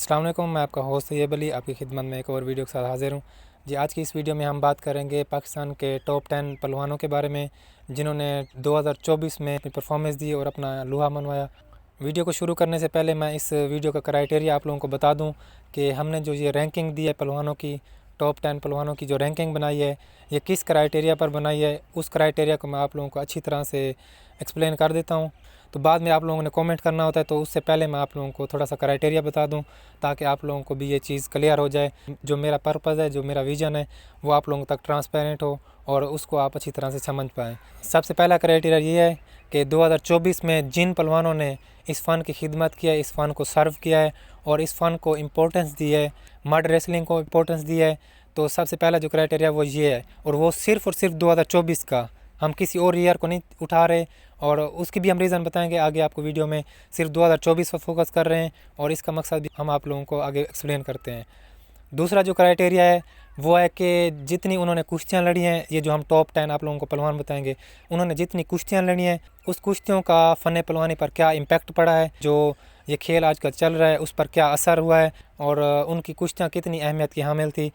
अस्सलाम वालेकुम, मैं आपका होस्ट तैयब अली आपकी खिदमत में एक और वीडियो के साथ हाज़िर हूँ। जी, आज की इस वीडियो में हम बात करेंगे पाकिस्तान के टॉप 10 पहलवानों के बारे में, जिन्होंने 2024 में अपनी परफॉर्मेंस दी और अपना लोहा मनवाया। वीडियो को शुरू करने से पहले मैं इस वीडियो का क्राइटेरिया आप लोगों को बता दूँ कि हमने जो ये रैंकिंग दी है पहलवानों की, टॉप 10 पहलवानों की जो रैंकिंग बनाई है, ये किस क्राइटेरिया पर बनाई है, उस क्राइटेरिया को मैं आप लोगों को अच्छी तरह से एक्सप्लेन कर देता हूँ। तो बाद में आप लोगों ने कमेंट करना होता है, तो उससे पहले मैं आप लोगों को थोड़ा सा क्राइटेरिया बता दूं ताकि आप लोगों को भी ये चीज़ क्लियर हो जाए। जो मेरा पर्पज़ है, जो मेरा विज़न है, वो आप लोगों तक ट्रांसपेरेंट हो और उसको आप अच्छी तरह से समझ पाएँ। सबसे पहला क्राइटेरिया ये है कि 2024 में जिन पहलवानों ने इस फ़न की खिदमत की है, इस फ़न को सर्व किया है और इस फ़न को इम्पोर्टेंस दी है, मड रेसलिंग को इम्पोर्टेंस दी है, तो सबसे पहला जो क्राइटेरिया वो ये है। और वो सिर्फ़ और सिर्फ 2024 का, हम किसी और ईयर को नहीं उठा रहे और उसकी भी हम रीज़न बताएंगे आगे आपको वीडियो में। सिर्फ 2024 पर फोकस कर रहे हैं और इसका मकसद भी हम आप लोगों को आगे एक्सप्लेन करते हैं। दूसरा जो क्राइटेरिया है वो है कि जितनी उन्होंने कुश्तियाँ लड़ी हैं, ये जो हम टॉप 10 आप लोगों को पहलवान बताएंगे, उन्होंने जितनी कुश्तियाँ लड़ी हैं उस कुश्तियों का फ़न पहलवानी पर क्या इम्पैक्ट पड़ा है, जो ये खेल आजकल चल रहा है उस पर क्या असर हुआ है और उनकी कुश्तियाँ कितनी अहमियत की हामिल थी,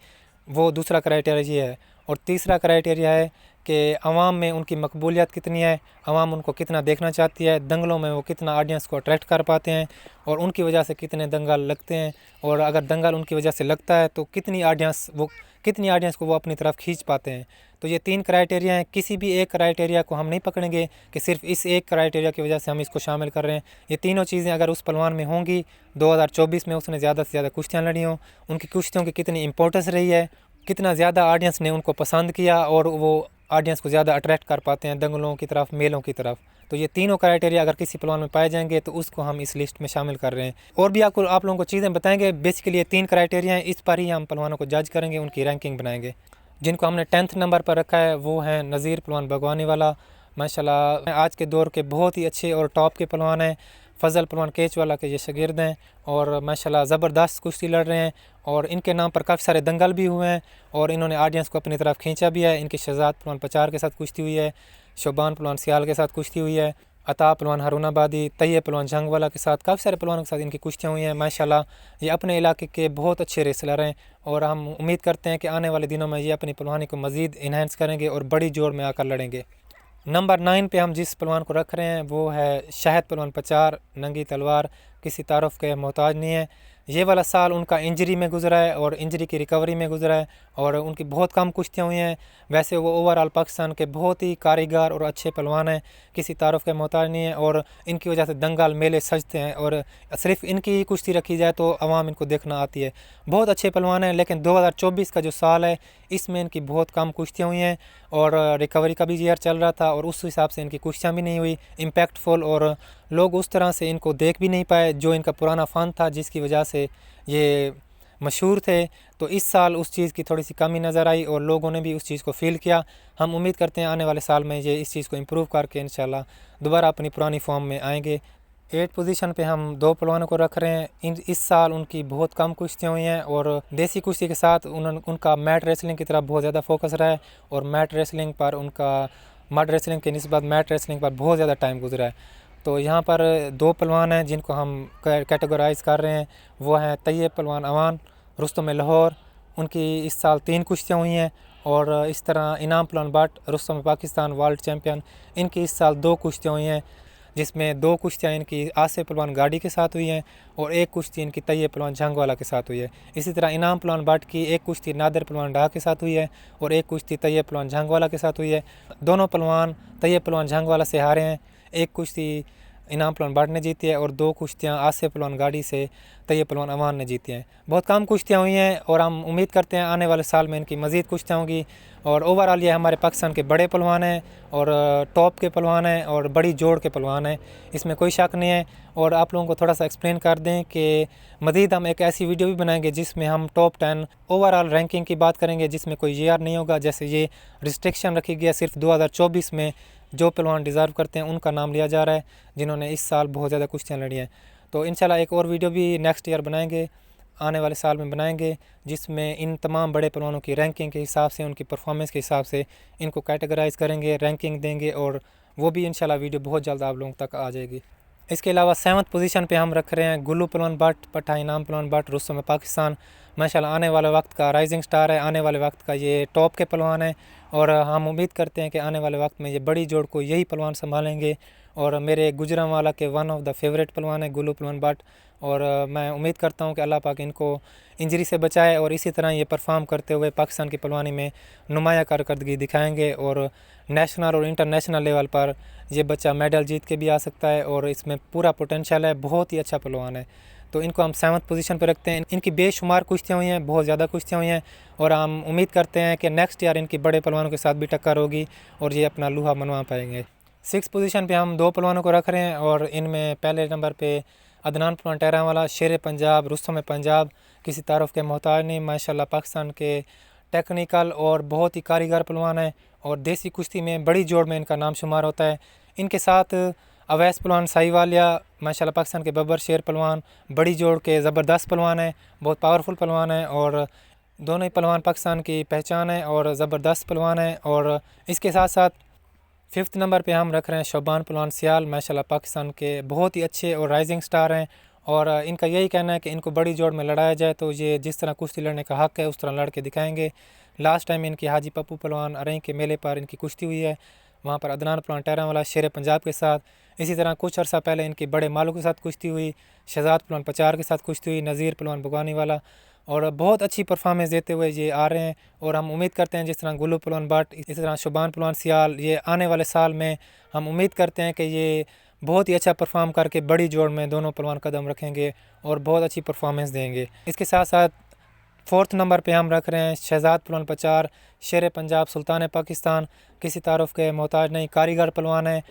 वो दूसरा क्राइटेरिया ये है। और तीसरा क्राइटेरिया है कि अवाम में उनकी मकबूलियत कितनी है, अवाम उनको कितना देखना चाहती है, दंगलों में वो कितना ऑडियंस को अट्रैक्ट कर पाते हैं और उनकी वजह से कितने दंगल लगते हैं, और अगर दंगल उनकी वजह से लगता है तो कितनी ऑडियंस को वो अपनी तरफ खींच पाते हैं। तो ये तीन क्राइटेरिया हैं। किसी भी एक क्राइटेरिया को हम नहीं पकड़ेंगे कि सिर्फ इस एक क्राइटेरिया की वजह से हम इसको शामिल कर रहे हैं। ये तीनों चीज़ें अगर उस पहलवान में होंगी, 2024 में उसने ज़्यादा से ज़्यादा कुश्तियाँ लड़ी हों, उनकी कुश्तियों की कितनी इंपॉर्टेंस रही है, कितना ज़्यादा ऑडियंस ने उनको पसंद किया और वो ऑडियंस को ज़्यादा अट्रैक्ट कर पाते हैं दंगलों की तरफ, मेलों की तरफ, तो ये तीनों क्राइटेरिया अगर किसी पहलवान में पाए जाएंगे तो उसको हम इस लिस्ट में शामिल कर रहे हैं। और भी आप लोगों को चीज़ें बताएंगे। बेसिकली ये तीन क्राइटेरिया हैं, इस पर ही हम पहलवानों को जज करेंगे, उनकी रैंकिंग बनाएंगे। जिनको हमने 10th नंबर पर रखा है वो हैं नज़ीर पहलवान भगवानी वाला। माशाल्लाह आज के दौर के बहुत ही अच्छे और टॉप के पहलवान हैं। फ़ज़ल पहलवान केचवाला के ये शागिर्द हैं और माशाल्लाह ज़बरदस्त कुश्ती लड़ रहे हैं और इनके नाम पर काफ़ी सारे दंगल भी हुए हैं और इन्होंने ऑडियंस को अपनी तरफ खींचा भी है। इनकी शहजाद पहलवान पचार के साथ कुश्ती हुई है, शोबान पहलवान सियाल के साथ कुश्ती हुई है, अता पहलवान हारूनाबादी, तैयब पहलवान जंगवाला के साथ, काफ़ी सारे पहलवानों के साथ इनकी कुश्तियाँ हुई हैं। माशाल्लाह ये अपने इलाके के बहुत अच्छे रेसलर हैं और हम उम्मीद करते हैं कि आने वाले दिनों में ये अपनी पहलवानी को मज़ीद इन्हेंस करेंगे और बड़ी जोर में आकर लड़ेंगे। नंबर 9 पे हम जिस पहलवान को रख रहे हैं वो है शाहिद पहलवान पचार। नंगी तलवार, किसी तारुफ के मोहताज नहीं है। ये वाला साल उनका इंजरी में गुजरा है और इंजरी की रिकवरी में गुजरा है और उनकी बहुत कम कुश्तियाँ हुई हैं। वैसे वो ओवरऑल पाकिस्तान के बहुत ही कारीगर और अच्छे पहलवान हैं, किसी तारुफ के मोहताज नहीं है और इनकी वजह से दंगल मेले सजते हैं और सिर्फ इनकी ही कुश्ती रखी जाए तो आवाम इनको देखना आती है। बहुत अच्छे पहलवान हैं, लेकिन 2024 का जो साल है इसमें इनकी बहुत कम कुश्तियाँ हुई हैं और रिकवरी का भी ईयर चल रहा था और उस हिसाब से इनकी कुश्तियाँ भी नहीं हुई इम्पैक्टफुल और लोग उस तरह से इनको देख भी नहीं पाए जो इनका पुराना फ़न था, जिसकी वजह से ये मशहूर थे। तो इस साल उस चीज़ की थोड़ी सी कमी नज़र आई और लोगों ने भी उस चीज़ को फ़ील किया। हम उम्मीद करते हैं आने वाले साल में ये इस चीज़ को इम्प्रूव करके इंशाल्लाह दोबारा अपनी पुरानी फॉर्म में आएंगे। 8 पोजीशन पे हम दो पहलवानों को रख रहे हैं। इस साल उनकी बहुत कम कुश्तियाँ हुई हैं और देसी कुश्ती के साथ उनका मैट रेसलिंग की तरफ बहुत ज़्यादा फोकस रहा है और मैट रेसलिंग पर उनका मड रेसलिंग के निस्बत मैट रेसलिंग पर बहुत ज़्यादा टाइम गुजरा है। तो यहाँ पर दो पहलवान हैं जिनको हम कैटेगराइज़ कर रहे हैं, वो हैं तैयब पहलवान अवान, रुस्तम लाहौर। उनकी इस साल 3 कुश्तियाँ हुई हैं और इस तरह इनाम पहलवान भट्ट, रुस्तम पाकिस्तान वर्ल्ड चैम्पियन, इनकी इस साल 2 कुश्तियाँ हुई हैं, जिसमें 2 कुश्तियाँ इनकी आसिफ पहलवान गाड़ी के साथ हुई हैं और 1 कुश्ती इनकी तैयब पहलवान जंगवाला के साथ हुई है। इसी तरह इनाम पहलवान भट्ट की 1 कुश्ती नादिर पहलवान डाह के साथ हुई है और 1 कुश्ती तैयब पहलवान जंगवाला के साथ हुई है। दोनों पहलवान तैयब पहलवान जंगवाला से हारे हैं। 1 कुश्ती इनाम पहलवान भट्ट ने जीती है और 2 कुश्तियाँ आसिफ पहलवान गाड़ी से तैयब पहलवान अमान ने जीती हैं। बहुत कम कुश्तियाँ हुई हैं और हम उम्मीद करते हैं आने वाले साल में इनकी मज़ीद कुश्तियाँ होंगी और ओवरऑल ये हमारे पाकिस्तान के बड़े पहलवान हैं और टॉप के पहलवान हैं और बड़ी जोड़ के पहलवान हैं, इसमें कोई शक नहीं है। और आप लोगों को थोड़ा सा एक्सप्लेन कर दें कि मज़ीद हम एक ऐसी वीडियो भी बनाएंगे जिसमें हम टॉप 10 ओवरऑल रैंकिंग की बात करेंगे, जिसमें कोई ईयर नहीं होगा। जैसे ये रिस्ट्रिक्शन रखी गई है, सिर्फ 2024 में जो पहलवान डिज़र्व करते हैं उनका नाम लिया जा रहा है, जिन्होंने इस साल बहुत ज़्यादा कुश्तियाँ लड़ी हैं। तो इंशाल्लाह एक और वीडियो भी नेक्स्ट ईयर बनाएंगे, आने वाले साल में बनाएंगे, जिसमें इन तमाम बड़े पहलवानों की रैंकिंग के हिसाब से, उनकी परफॉर्मेंस के हिसाब से इनको कैटेगराइज़ करेंगे, रैंकिंग देंगे और वो भी इंशाल्लाह वीडियो बहुत जल्द आप लोगों तक आ जाएगी। इसके अलावा 7th पोजीशन पे हम रख रहे हैं गुल्लू पलवान भट्ट, पट्टा इनाम पलवान भट्ट, रुस्तम पाकिस्तान। माशाल्लाह आने वाले वक्त का राइजिंग स्टार है, आने वाले वक्त का ये टॉप के पलवान है और हम उम्मीद करते हैं कि आने वाले वक्त में ये बड़ी जोड़ को यही पलवान संभालेंगे। और मेरे गुजरांवाला के वन ऑफ द फेवरेट पलवान है गुल्लू पलवान भट्ट और मैं उम्मीद करता हूं कि अल्लाह पाक इनको इंजरी से बचाए और इसी तरह ये परफॉर्म करते हुए पाकिस्तान की पलवानी में नुमाया कारकर्दगी दिखाएंगे और नेशनल और इंटरनेशनल लेवल पर ये बच्चा मेडल जीत के भी आ सकता है और इसमें पूरा पोटेंशियल है, बहुत ही अच्छा पलवान है। तो इनको हम 7th पोजीशन पर रखते हैं। इनकी बेशुमार कुश्तियाँ हुई हैं, बहुत ज़्यादा कुश्तियाँ हुई हैं और हम उम्मीद करते हैं कि नेक्स्ट ईयर इनकी बड़े पलवानों के साथ भी टक्कर होगी और ये अपना लूहा मनवा पाएंगे। 6th पोजीशन पे हम 2 पलवानों को रख रहे हैं और इनमें पहले नंबर पे अदनान पलवान टहरावाला, शेर पंजाब, रुस्तम पंजाब, किसी तारुफ के मोहताज नहीं। माशाल्लाह पाकिस्तान के टेक्निकल और बहुत ही कारीगर पलवान है और देसी कुश्ती में बड़ी जोड़ में इनका नाम शुमार होता है। इनके साथ अवैस पलवान साहिवालिया, माशाल्लाह पाकिस्तान के बब्बर शेर पलवान, बड़ी जोड़ के ज़बरदस्त पलवान है, बहुत पावरफुल पलवान है और दोनों ही पलवान पाकिस्तान की पहचान है और ज़बरदस्त पलवान है। और इसके साथ साथ 5th नंबर पे हम रख रहे हैं शोबान पलवान सियाल, माशाल्लाह पाकिस्तान के बहुत ही अच्छे और राइजिंग स्टार हैं और इनका यही कहना है कि इनको बड़ी जोड़ में लड़ाया जाए तो ये जिस तरह कुश्ती लड़ने का हक़ है उस तरह लड़ के दिखाएंगे। लास्ट टाइम इनकी हाजी पप्पू पलवान अरई के मेले पर इनकी कुश्ती हुई है, वहाँ पर अदनान पलवान टहरावाला शेर पंजाब के साथ। इसी तरह कुछ अर्सा पहले इनकी बड़े मालों के साथ कुश्ती हुई, शहजाद पलवान पचार के साथ कुश्ती हुई, नज़ीर पलवान बगानी वाला और बहुत अच्छी परफॉर्मेंस देते हुए ये आ रहे हैं। और हम उम्मीद करते हैं जिस तरह गुल्लू पलवान भट्ट, इसी तरह शोबान पलवान सियाल, ये आने वाले साल में हम उम्मीद करते हैं कि ये बहुत ही अच्छा परफॉर्म करके बड़ी जोड़ में दोनों पलवान कदम रखेंगे और बहुत अच्छी परफॉर्मेंस देंगे। इसके साथ साथ 4th नंबर पे हम रख रहे हैं शहजाद पलवान पचार, शेर पंजाब, सुल्तान पाकिस्तान, किसी तारुफ के मोहताज नहीं, कारीगर पलवान है।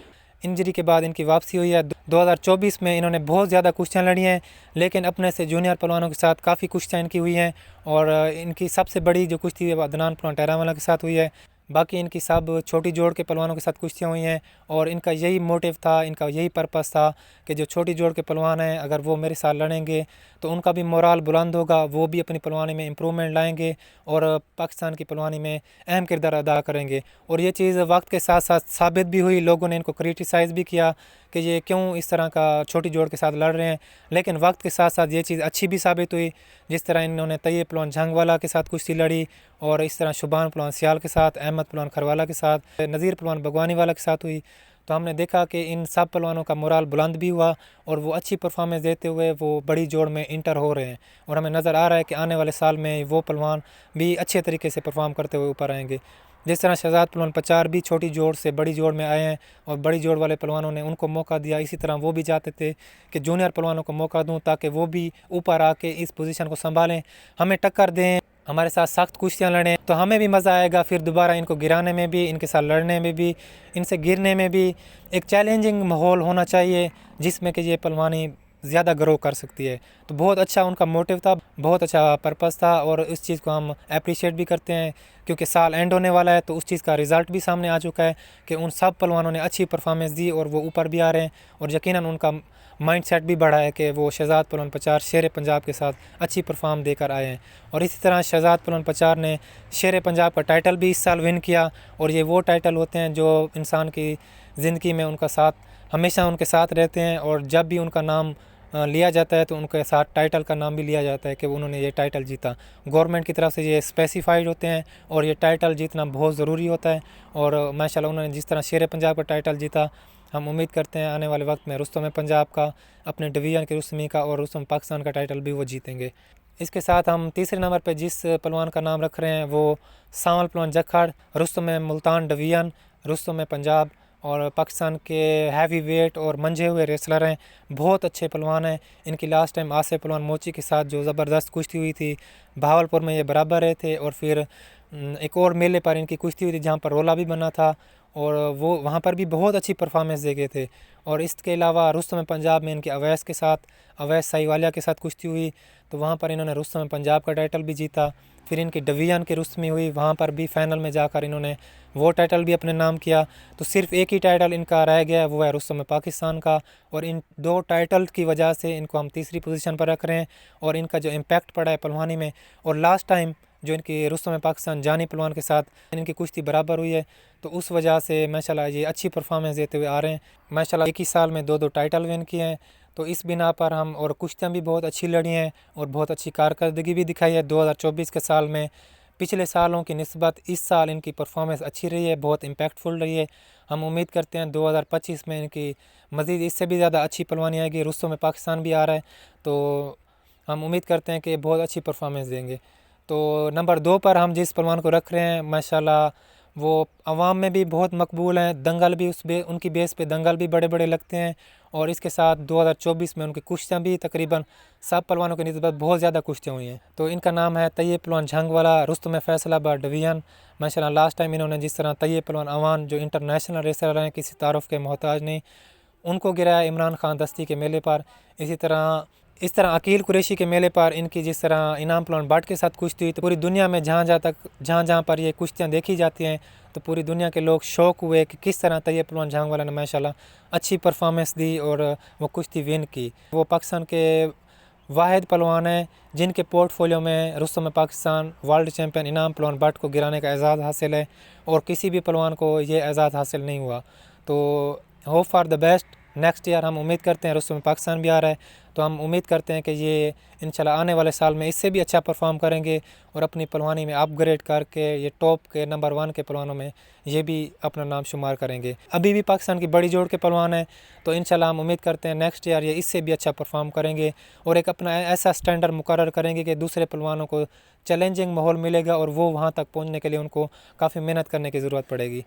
इंजरी के बाद इनकी वापसी हुई है। 2024 में इन्होंने बहुत ज़्यादा कुश्तियाँ लड़ी हैं लेकिन अपने से जूनियर पलवानों के साथ काफ़ी कुश्तियाँ इनकी हुई हैं और इनकी सबसे बड़ी जो कुश्ती है अदनान पलवान टहरावाला के साथ हुई है। बाकी इनकी सब छोटी जोड़ के पलवानों के साथ कुश्तियाँ हुई हैं और इनका यही मोटिव था, इनका यही पर्पस था कि जो छोटी जोड़ के पलवान हैं अगर वो मेरे साथ लड़ेंगे तो उनका भी मोराल बुलंद होगा, वो भी अपनी पलवानी में इम्प्रूवमेंट लाएंगे और पाकिस्तान की पलवानी में अहम किरदार अदा करेंगे। और ये चीज़ वक्त के साथ साथ साबित भी हुई, लोगों ने इनको क्रिटिसाइज़ भी किया कि ये क्यों इस तरह का छोटी जोड़ के साथ लड़ रहे हैं, लेकिन वक्त के साथ साथ ये चीज़ अच्छी भी साबित हुई। जिस तरह इन्होंने तैयब पलवान झंगवाला के साथ कुश्ती लड़ी और इस तरह शुबान पलवान सियाल के साथ, अहमद पलवान खरवाला के साथ, नज़ीर पलवान बगवानी वाला के साथ हुई, तो हमने देखा कि इन सब पलवानों का मोराल बुलंद भी हुआ और वो अच्छी परफॉर्मेंस देते हुए वो बड़ी जोड़ में इंटर हो रहे हैं और हमें नज़र आ रहा है कि आने वाले साल में वो पलवान भी अच्छे तरीके से परफॉर्म करते हुए ऊपर आएंगे। जिस तरह शहजाद पलवान पचार भी छोटी जोड़ से बड़ी जोड़ में आए हैं और बड़ी जोड़ वाले पलवानों ने उनको मौका दिया, इसी तरह वो भी चाहते थे कि जूनियर पलवानों को मौका दूं ताकि वो भी ऊपर आके इस पोजीशन को संभालें, हमें टक्कर दें, हमारे साथ सख्त कुश्तियाँ लड़ें, तो हमें भी मज़ा आएगा फिर दोबारा इनको गिराने में भी, इनके साथ लड़ने में भी, इनसे गिरने में भी। एक चैलेंजिंग माहौल होना चाहिए जिसमें कि ये पलवानी ज़्यादा ग्रो कर सकती है। तो बहुत अच्छा उनका मोटिव था, बहुत अच्छा पर्पस था और इस चीज़ को हम अप्रिशिएट भी करते हैं क्योंकि साल एंड होने वाला है तो उस चीज़ का रिज़ल्ट भी सामने आ चुका है कि उन सब पलवानों ने अच्छी परफॉर्मेंस दी और वो ऊपर भी आ रहे हैं और यकीनन उनका माइंडसेट भी बढ़ा है कि वो शहजाद पलवान पचार शेर पंजाब के साथ अच्छी परफॉर्म देकर आए हैं। और इसी तरह शहजाद पलवान पचार ने शेर पंजाब का टाइटल भी इस साल विन किया और ये वो टाइटल होते हैं जो इंसान की ज़िंदगी में उनका साथ हमेशा उनके साथ रहते हैं और जब भी उनका नाम लिया जाता है तो उनके साथ टाइटल का नाम भी लिया जाता है कि उन्होंने ये टाइटल जीता। गवर्नमेंट की तरफ से ये स्पेसिफाइड होते हैं और ये टाइटल जीतना बहुत ज़रूरी होता है और माशाल्लाह उन्होंने जिस तरह शेर पंजाब का टाइटल जीता, हम उम्मीद करते हैं आने वाले वक्त में रुस्तम पंजाब का, अपने डिवीज़न के रुस्तमी का और रुस्तम पाकिस्तान का टाइटल भी वो जीतेंगे। इसके साथ हम तीसरे नंबर पर जिस पलवान का नाम रख रहे हैं वो सांवल पलवान जखड़, रुस्तम मुल्तान डिवीज़न, रुस्तम पंजाब और पाकिस्तान के हैवी वेट और मंझे हुए रेसलर हैं, बहुत अच्छे पलवान हैं। इनकी लास्ट टाइम आसिफ पलवान मोची के साथ जो ज़बरदस्त कुश्ती हुई थी बहावलपुर में, ये बराबर रहे थे और फिर एक और मेले पर इनकी कुश्ती हुई थी जहाँ पर रोला भी बना था और वो वहाँ पर भी बहुत अच्छी परफॉर्मेंस दे गए थे। और इसके अलावा रुस्तम पंजाब में इनके अवैस के साथ, अवैस साहिवालिया के साथ कुश्ती हुई तो वहाँ पर इन्होंने रुस्तम पंजाब का टाइटल भी जीता। फिर इनकी डिवीज़न की रुस्तमी हुई, वहाँ पर भी फाइनल में जाकर इन्होंने वो टाइटल भी अपने नाम किया। तो सिर्फ एक ही टाइटल इनका रह गया, वो है रुस्तम पाकिस्तान का और इन दो टाइटल की वजह से इनको हम तीसरी पोजीशन पर रख रहे हैं और इनका जो इम्पैक्ट पड़ा है पलवानी में। और लास्ट टाइम जो इनकी रुस्तम पाकिस्तान जानी पहलवान के साथ इनकी कुश्ती बराबर हुई है, तो उस वजह से माशाल्लाह ये अच्छी परफॉर्मेंस देते हुए आ रहे हैं। माशाल्लाह एक ही साल में 2-2 टाइटल विन किए हैं, तो इस बिना पर हम और कुश्तियाँ भी बहुत अच्छी लड़ी हैं और बहुत अच्छी कारकर्दगी भी दिखाई है 2024 के साल में। पिछले सालों की निस्बत इस साल इनकी परफॉर्मेंस अच्छी रही है, बहुत इम्पैक्टफुल रही है। हम उम्मीद करते हैं 2025 में इनकी मज़ीद इससे भी ज़्यादा अच्छी पहलवानी आएगी। रुस्तम पाकिस्तान भी आ रहा है, तो हम उम्मीद करते हैं कि बहुत अच्छी परफॉर्मेंस देंगे। तो नंबर 2 पर हम जिस पहलवान को रख रहे हैं, माशाल्लाह वो अवाम में भी बहुत मकबूल हैं। दंगल भी उनकी बेस पे दंगल भी बड़े बड़े लगते हैं, और इसके साथ 2024 में उनकी कुश्तियाँ भी तकरीबन सब पहलवानों की निस्बत बहुत ज़्यादा कुश्तियाँ हुई हैं। तो इनका नाम है तैयब पहलवान झंगवाला रुस्तम फैसलाबाद डिवीज़न। माशाल्लाह लास्ट टाइम इन्होंने जिस तरह तैयब पहलवान अवान जो इंटरनेशनल रेसलर हैं, किसी तारुफ के मोहताज नहीं, उनको गिराया इमरान खान दस्ती के मेले पर, इस तरह अकील कुरैशी के मेले पर इनकी जिस तरह इनाम पहलवान भट्ट के साथ कुश्ती हुई, तो पूरी दुनिया में जहाँ पर ये कुश्तियाँ देखी जाती हैं, तो पूरी दुनिया के लोग शौक हुए कि किस तरह तैयब पहलवान झंगवाला ने माशाल्लाह अच्छी परफॉर्मेंस दी और वो कुश्ती विन की। वो पाकिस्तान के वाहिद पहलवान हैं जिनके पोर्टफोलियो में रुस्तम पाकिस्तान वर्ल्ड चैम्पियन इनाम पहलवान भट्ट को गिराने का एजाज़ हासिल है, और किसी भी पहलवान को ये एजाज़ हासिल नहीं हुआ। तो hope for the best. Next year हम उम्मीद करते हैं रुस्तम पाकिस्तान भी आ रहा है, तो हम उम्मीद करते हैं कि ये इंशाल्लाह आने वाले साल में इससे भी अच्छा परफॉर्म करेंगे और अपनी पहलवानी में अपग्रेड करके ये टॉप के नंबर 1 के पहलवानों में ये भी अपना नाम शुमार करेंगे। अभी भी पाकिस्तान की बड़ी जोड़ के पहलवान हैं, तो इंशाल्लाह हम उम्मीद करते हैं नेक्स्ट ईयर ये इससे भी अच्छा परफॉर्म करेंगे और एक अपना ऐसा स्टैंडर्ड मुकर्रर करेंगे कि दूसरे पहलवानों को चैलेंजिंग माहौल मिलेगा और वो वहाँ तक पहुँचने के लिए उनको काफ़ी मेहनत करने की ज़रूरत पड़ेगी।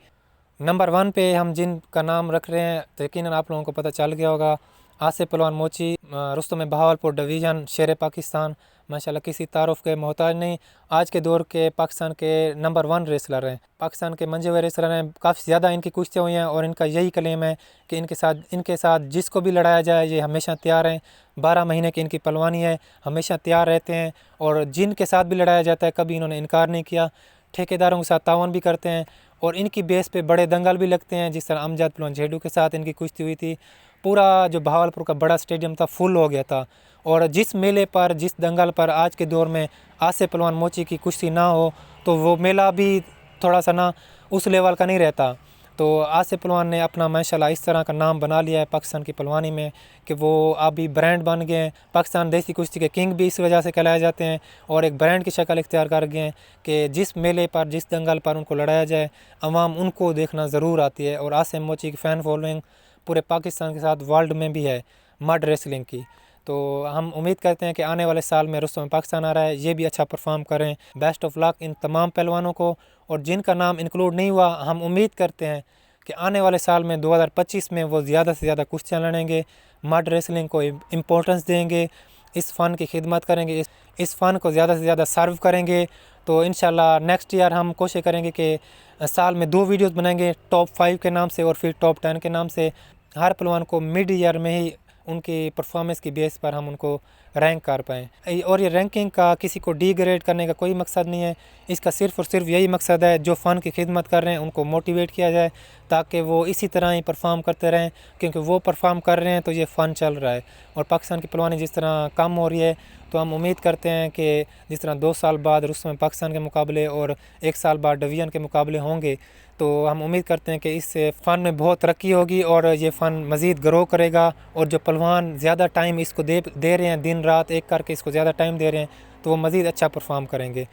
नंबर 1 पे हम जिनका नाम रख रहे हैं, तो यकीनन आप लोगों को पता चल गया होगा, आसिफ पहलवान मोची रुस्तम बहावलपुर डिवीज़न शेर पाकिस्तान। माशाल्लाह किसी तारुफ के मोहताज नहीं, आज के दौर के पाकिस्तान के नंबर 1 रेसलर हैं, पाकिस्तान के मंजे हुए रेसलर हैं। काफ़ी ज़्यादा इनकी कुश्तियाँ हुई हैं और इनका यही क्लेम है कि इनके साथ जिसको भी लड़ाया जाए ये हमेशा तैयार हैं। 12 महीने की इनकी पहलवानी है, हमेशा तैयार रहते हैं, और जिनके साथ भी लड़ाया जाता है कभी इन्होंने इनकार नहीं किया। ठेकेदारों के साथ तावन भी करते हैं और इनकी बेस पे बड़े दंगल भी लगते हैं। जिस तरह अमजद पहलवान झेडू के साथ इनकी कुश्ती हुई थी, पूरा जो बहावलपुर का बड़ा स्टेडियम था फुल हो गया था, और जिस मेले पर जिस दंगल पर आज के दौर में आसिफ पहलवान मोची की कुश्ती ना हो तो वो मेला भी थोड़ा सा ना उस लेवल का नहीं रहता। तो आसिफ पहलवान ने अपना माशाल्लाह इस तरह का नाम बना लिया है पाकिस्तान की पहलवानी में कि वो अभी ब्रांड बन गए हैं। पाकिस्तान देसी कुश्ती के किंग भी इस वजह से कहलाए जाते हैं और एक ब्रांड की शक्ल इख्तियार कर गए हैं कि जिस मेले पर जिस दंगल पर उनको लड़ाया जाए अवाम उनको देखना ज़रूर आती है। और आसिफ मोची की फ़ैन फॉलोइंग पूरे पाकिस्तान के साथ वर्ल्ड में भी है मड रेसलिंग की। तो हम उम्मीद करते हैं कि आने वाले साल में रुस्तम पाकिस्तान आ रहा है, ये भी अच्छा परफॉर्म करें। बेस्ट ऑफ लक इन तमाम पहलवानों को, और जिनका नाम इंक्लूड नहीं हुआ हम उम्मीद करते हैं कि आने वाले साल में 2025 में वो ज़्यादा से ज़्यादा कुश्तियाँ लड़ेंगे, मड रेसलिंग को इम्पोर्टेंस देंगे, इस फ़न की खिदमत करेंगे, इस फ़न को ज़्यादा से ज़्यादा सर्व करेंगे। तो इंशाल्लाह नेक्स्ट ईयर हम कोशिश करेंगे कि साल में 2 वीडियोज़ बनाएंगे, टॉप 5 के नाम से और फिर टॉप 10 के नाम से। हर पहलवान को मिड ईयर में ही उनकी परफॉर्मेंस की बेस पर हम उनको रैंक कर पाएँ। और ये रैंकिंग का किसी को डिग्रेड करने का कोई मकसद नहीं है, इसका सिर्फ़ और सिर्फ यही मकसद है जो फ़न की खिदमत कर रहे हैं उनको मोटिवेट किया जाए ताकि वो इसी तरह ही परफॉर्म करते रहें, क्योंकि वो परफॉर्म कर रहे हैं तो ये फ़न चल रहा है। और पाकिस्तान की पहलवानी जिस तरह कम हो रही है, तो हम उम्मीद करते हैं कि जिस तरह 2 साल बाद रुस्तम पाकिस्तान के मुकाबले और 1 साल बाद डिवीज़न के मुकाबले होंगे, तो हम उम्मीद करते हैं कि इससे फ़न में बहुत तरक्की होगी और ये फ़न मज़ीद ग्रो करेगा। और जो पहलवान ज़्यादा टाइम इसको दे रहे हैं, दिन रात एक करके इसको ज़्यादा टाइम दे रहे हैं, तो वो मज़ीद अच्छा परफॉर्म करेंगे।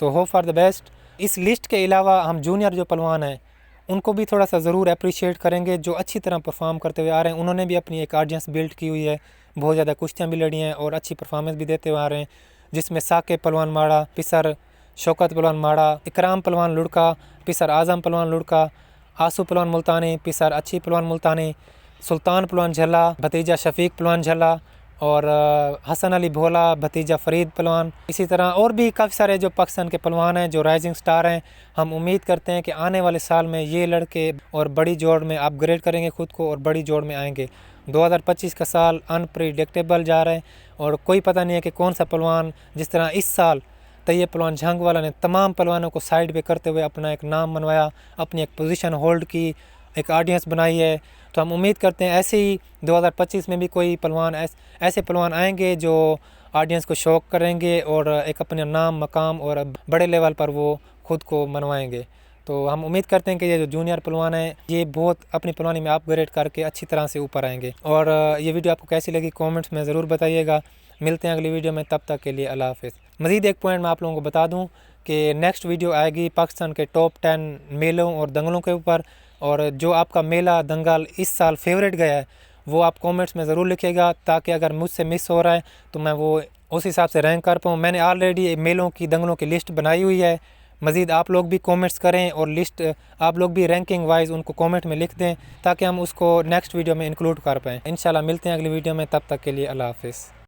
तो होप फॉर द बेस्ट। इस लिस्ट के अलावा हम जूनियर जो पहलवान हैं उनको भी थोड़ा सा ज़रूर अप्रिशिएट करेंगे जो अच्छी तरह परफॉर्म करते हुए आ रहे हैं। उन्होंने भी अपनी एक ऑडियंस बिल्ड की हुई है, बहुत ज़्यादा कुश्तियाँ भी लड़ी हैं और अच्छी परफॉर्मेंस भी देते हुए आ रहे हैं, जिसमें साकिब पहलवान माड़ा, पिसर शौकत पहलवान माड़ा, इकराम पहलवान लुड़का, पिसर आज़म पहलवान लुड़का, आंसू पहलवान मुल्तानी, पिसर अच्छी पहलवान मुल्तानी, सुल्तान पहलवान झल्ला, भतीजा शफीक पहलवान झल्ला, और हसन अली भोला, भतीजा फरीद पहलवान। इसी तरह और भी काफ़ी सारे जो पाकिस्तान के पहलवान हैं जो राइजिंग स्टार हैं। हम उम्मीद करते हैं कि आने वाले साल में ये लड़के और बड़ी जोड़ में अपग्रेड करेंगे ख़ुद को और बड़ी जोड़ में आएंगे। 2025 का साल अनप्रिडिक्टेबल जा रहा है और कोई पता नहीं है कि कौन सा पहलवान, जिस तरह इस साल तैयब पहलवान झंगवाला ने तमाम पहलवानों को साइड पे करते हुए अपना एक नाम बनवाया, अपनी एक पोजीशन होल्ड की, एक ऑडियंस बनाई है। तो हम उम्मीद करते हैं ऐसे ही 2025 में भी कोई पहलवान ऐसे पहलवान आएंगे जो ऑडियंस को शौक करेंगे और एक अपने नाम मकाम और बड़े लेवल पर वो खुद को मनवाएंगे। तो हम उम्मीद करते हैं कि ये जो जूनियर पहलवान है ये बहुत अपनी पहलवानी में अपग्रेड करके अच्छी तरह से ऊपर आएंगे। और ये वीडियो आपको कैसी लगी कमेंट्स में ज़रूर बताइएगा। मिलते हैं अगली वीडियो में, तब तक के लिए अल्लाह हाफ़िज़। मज़ीद एक पॉइंट मैं आप लोगों को बता दूं कि नेक्स्ट वीडियो आएगी पाकिस्तान के टॉप 10 मेलों और दंगलों के ऊपर। और जो आपका मेला दंगल इस साल फेवरेट गया है वो आप कमेंट्स में ज़रूर लिखिएगा, ताकि अगर मुझसे मिस हो रहा है तो मैं वो उस हिसाब से रैंक कर पाऊँ। मैंने ऑलरेडी मेलों की दंगलों की लिस्ट बनाई हुई है। मज़ीद आप लोग भी कमेंट्स करें और लिस्ट आप लोग भी रैंकिंग वाइज उनको कमेंट में लिख दें, ताकि हम उसको नेक्स्ट वीडियो में इंक्लूड कर पाएँ। इंशाल्लाह मिलते हैं अगली वीडियो में, तब तक के लिए अल्लाह हाफ़िज़।